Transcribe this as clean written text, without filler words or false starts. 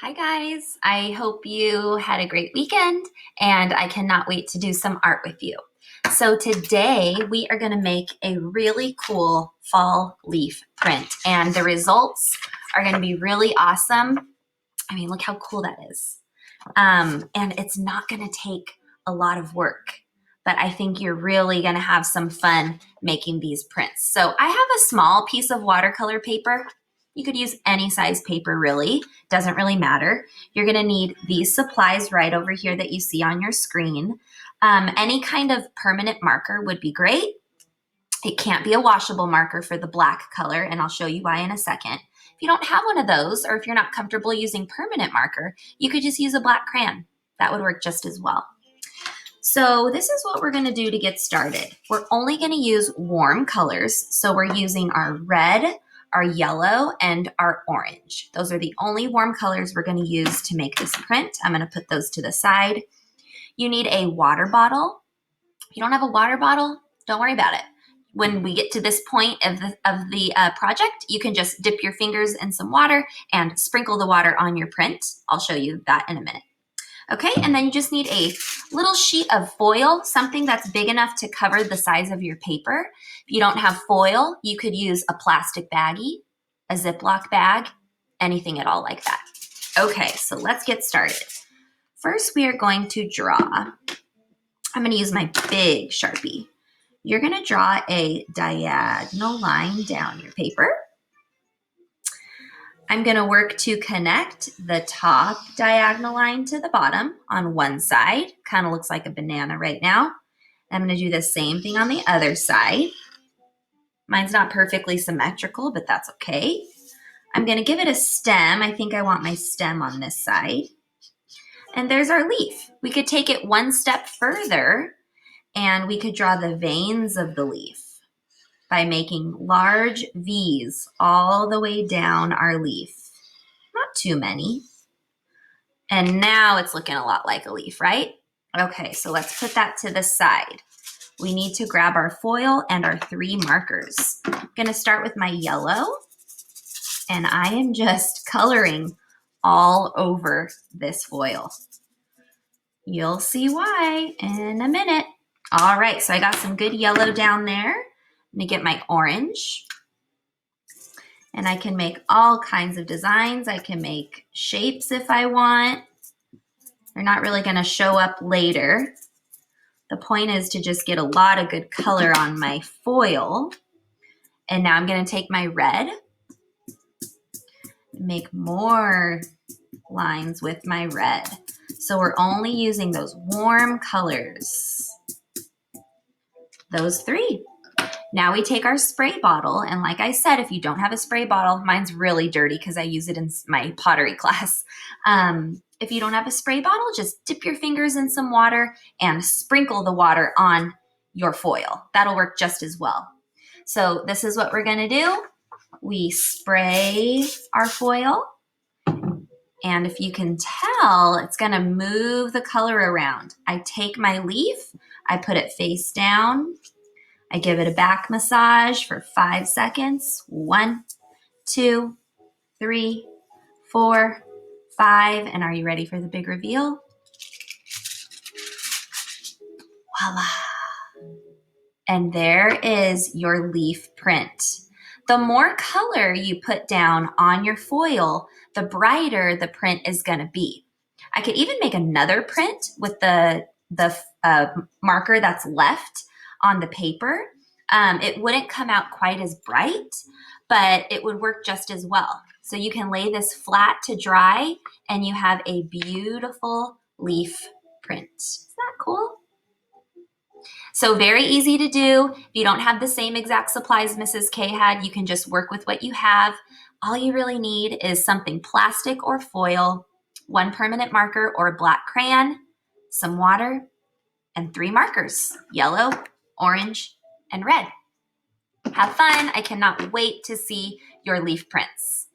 Hi guys, I hope you had a great weekend and I cannot wait to do some art with you. So today we are going to make a really cool fall leaf print and the results are going to be really awesome. I mean, look how cool that is. And it's not going to take a lot of work, but I think you're really going to have some fun making these prints. So I have a small piece of watercolor paper. You could use any size paper, really. Doesn't really matter. You're going to need these supplies right over here that you see on your screen. Any kind of permanent marker would be great. It can't be a washable marker for the black color, and I'll show you why in a second. If you don't have one of those, or if you're not comfortable using permanent marker, you could just use a black crayon. That would work just as well. So this is what we're going to do to get started. We're only going to use warm colors. So we're using our red, our yellow, and our orange. Those are the only warm colors we're going to use to make this print. I'm going to put those to the side. You need a water bottle. If you don't have a water bottle, don't worry about it. When we get to this point of the project, you can just dip your fingers in some water and sprinkle the water on your print. I'll show you that in a minute. Okay, and then you just need a little sheet of foil, something that's big enough to cover the size of your paper. If you don't have foil, you could use a plastic baggie, a Ziploc bag, anything at all like that. Okay, so let's get started. First, we are going to draw. I'm going to use my big Sharpie. You're going to draw a diagonal line down your paper. I'm going to work to connect the top diagonal line to the bottom on one side. Kind of looks like a banana right now. I'm going to do the same thing on the other side. Mine's not perfectly symmetrical, but that's okay. I'm going to give it a stem. I think I want my stem on this side. And there's our leaf. We could take it one step further and we could draw the veins of the leaf by making large V's all the way down our leaf. Not too many. And now it's looking a lot like a leaf, right? Okay, so let's put that to the side. We need to grab our foil and our 3 markers. I'm gonna start with my yellow, and I am just coloring all over this foil. You'll see why in a minute. All right, so I got some good yellow down there. I'm gonna get my orange. And I can make all kinds of designs. I can make shapes if I want. They're not really gonna show up later. The point is to just get a lot of good color on my foil. And now I'm gonna take my red and make more lines with my red. So we're only using those warm colors. Those 3. Now we take our spray bottle, and like I said, if you don't have a spray bottle, mine's really dirty because I use it in my pottery class. If you don't have a spray bottle, just dip your fingers in some water and sprinkle the water on your foil. That'll work just as well. So this is what we're gonna do. We spray our foil, and if you can tell, it's gonna move the color around. I take my leaf, I put it face down, I give it a back massage for 5 seconds. 1, 2, 3, 4, 5. And are you ready for the big reveal? Voila. And there is your leaf print. The more color you put down on your foil, the brighter the print is going to be. I could even make another print with the marker that's left on the paper. It wouldn't come out quite as bright, but it would work just as well. So you can lay this flat to dry and you have a beautiful leaf print. Isn't that cool? So very easy to do. If you don't have the same exact supplies Mrs. K had, you can just work with what you have. All you really need is something plastic or foil, 1 permanent marker or a black crayon, some water, and 3 markers, yellow, orange, and red. Have fun. I cannot wait to see your leaf prints.